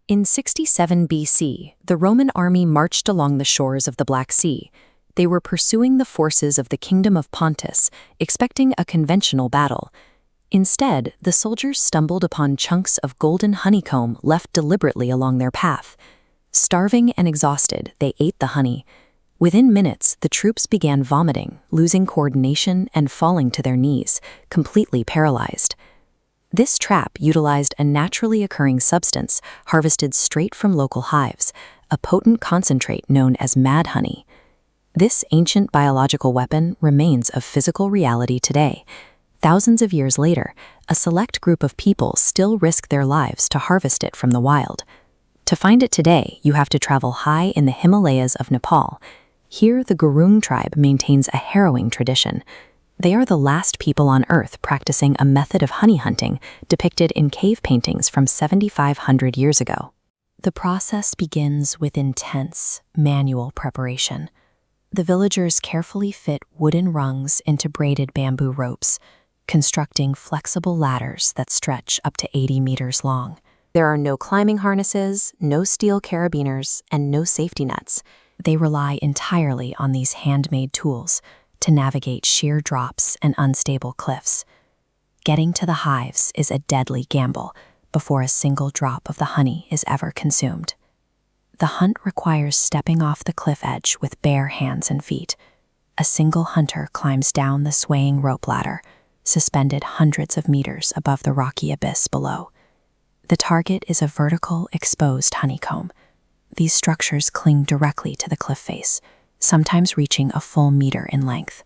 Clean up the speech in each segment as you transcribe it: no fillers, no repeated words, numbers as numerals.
In 67 BC, the Roman army marched along the shores of the Black Sea. They were pursuing the forces of the Kingdom of Pontus, expecting a conventional battle. Instead, the soldiers stumbled upon chunks of golden honeycomb left deliberately along their path. Starving and exhausted, they ate the honey. Within minutes, the troops began vomiting, losing coordination, and falling to their knees, completely paralyzed. This trap utilized a naturally occurring substance harvested straight from local hives, a potent concentrate known as mad honey. This ancient biological weapon remains a physical reality today. Thousands of years later, a select group of people still risk their lives to harvest it from the wild. To find it today, you have to travel high in the Himalayas of Nepal. Here, the Gurung tribe maintains a harrowing tradition. They are the last people on Earth practicing a method of honey hunting depicted in cave paintings from 7,500 years ago. The process begins with intense, manual preparation. The villagers carefully fit wooden rungs into braided bamboo ropes, constructing flexible ladders that stretch up to 80 meters long. There are no climbing harnesses, no steel carabiners, and no safety nets. They rely entirely on these handmade tools to navigate sheer drops and unstable cliffs. Getting to the hives is a deadly gamble before a single drop of the honey is ever consumed. The hunt requires stepping off the cliff edge with bare hands and feet. A single hunter climbs down the swaying rope ladder, suspended hundreds of meters above the rocky abyss below. The target is a vertical, exposed honeycomb. These structures cling directly to the cliff face, sometimes reaching a full meter in length.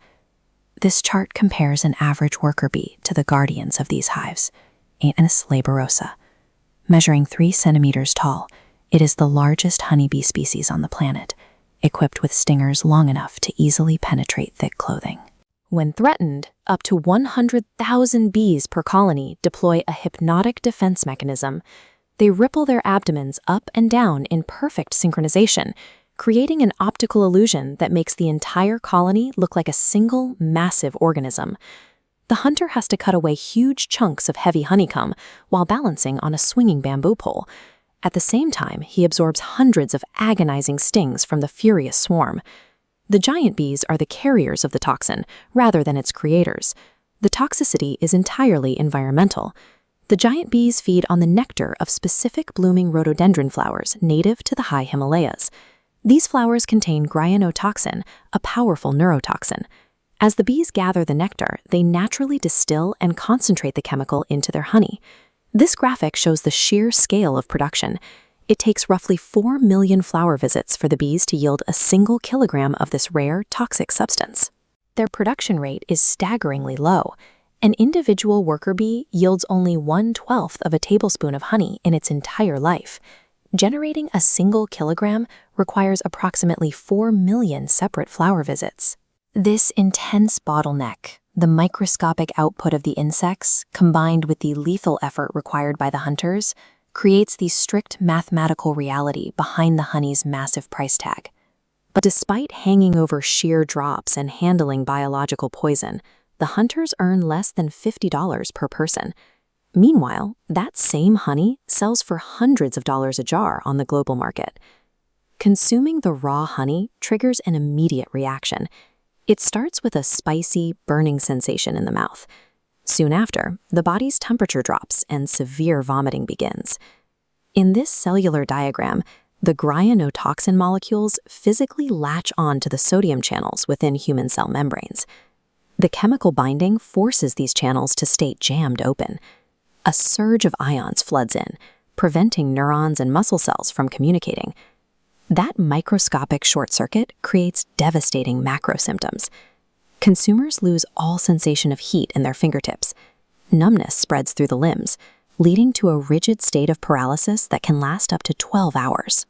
This chart compares an average worker bee to the guardians of these hives, Aenis laboriosa. Measuring 3 centimeters tall, it is the largest honeybee species on the planet, equipped with stingers long enough to easily penetrate thick clothing. When threatened, up to 100,000 bees per colony deploy a hypnotic defense mechanism. They ripple their abdomens up and down in perfect synchronization, creating an optical illusion that makes the entire colony look like a single, massive organism. The hunter has to cut away huge chunks of heavy honeycomb while balancing on a swinging bamboo pole. At the same time, he absorbs hundreds of agonizing stings from the furious swarm. The giant bees are the carriers of the toxin, rather than its creators. The toxicity is entirely environmental. The giant bees feed on the nectar of specific blooming rhododendron flowers native to the high Himalayas. These flowers contain gyanotoxin, a powerful neurotoxin. As the bees gather the nectar, they naturally distill and concentrate the chemical into their honey. This graphic shows the sheer scale of production. It takes roughly 4 million flower visits for the bees to yield a single kilogram of this rare, toxic substance. Their production rate is staggeringly low. An individual worker bee yields only 1/12 of a tablespoon of honey in its entire life. Generating a single kilogram requires approximately 4 million separate flower visits. This intense bottleneck, the microscopic output of the insects, combined with the lethal effort required by the hunters, creates the strict mathematical reality behind the honey's massive price tag. But despite hanging over sheer drops and handling biological poison, the hunters earn less than $50 per person. Meanwhile, that same honey sells for hundreds of dollars a jar on the global market. Consuming the raw honey triggers an immediate reaction. It starts with a spicy, burning sensation in the mouth. Soon after, the body's temperature drops and severe vomiting begins. In this cellular diagram, the gyanotoxin molecules physically latch on to the sodium channels within human cell membranes. The chemical binding forces these channels to stay jammed open. A surge of ions floods in, preventing neurons and muscle cells from communicating. That microscopic short circuit creates devastating macro symptoms. Consumers lose all sensation of heat in their fingertips. Numbness spreads through the limbs, leading to a rigid state of paralysis that can last up to 12 hours.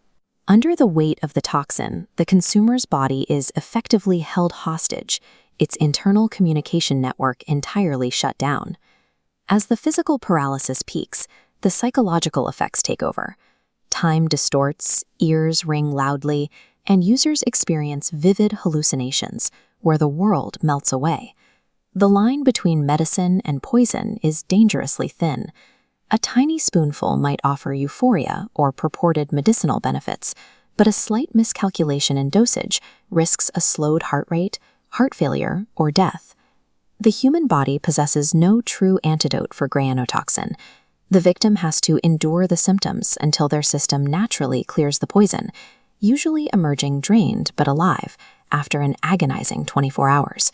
Under the weight of the toxin, the consumer's body is effectively held hostage, its internal communication network entirely shut down. As the physical paralysis peaks, the psychological effects take over. Time distorts, ears ring loudly, and users experience vivid hallucinations where the world melts away. The line between medicine and poison is dangerously thin. A tiny spoonful might offer euphoria or purported medicinal benefits, but a slight miscalculation in dosage risks a slowed heart rate, heart failure, or death. The human body possesses no true antidote for granotoxin. The victim has to endure the symptoms until their system naturally clears the poison, usually emerging drained but alive after an agonizing 24 hours.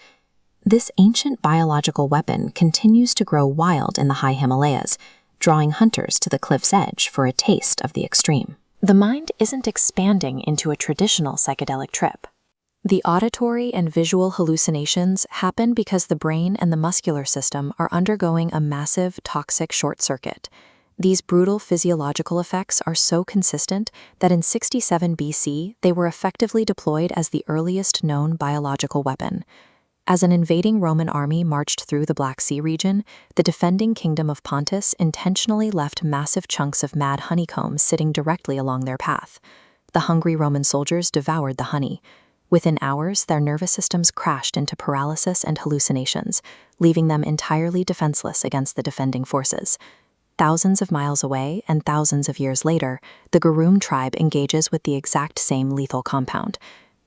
This ancient biological weapon continues to grow wild in the high Himalayas, drawing hunters to the cliff's edge for a taste of the extreme. The mind isn't expanding into a traditional psychedelic trip. The auditory and visual hallucinations happen because the brain and the muscular system are undergoing a massive toxic short circuit. These brutal physiological effects are so consistent that in 67 BC they were effectively deployed as the earliest known biological weapon. As an invading Roman army marched through the Black Sea region, the defending kingdom of Pontus intentionally left massive chunks of mad honeycomb sitting directly along their path. The hungry Roman soldiers devoured the honey. Within hours, their nervous systems crashed into paralysis and hallucinations, leaving them entirely defenseless against the defending forces. Thousands of miles away and thousands of years later, the Garum tribe engages with the exact same lethal compound.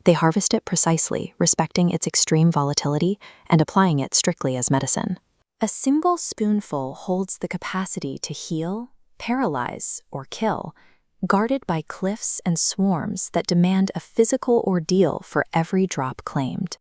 They harvest it precisely, respecting its extreme volatility and applying it strictly as medicine. A single spoonful holds the capacity to heal, paralyze, or kill, guarded by cliffs and swarms that demand a physical ordeal for every drop claimed.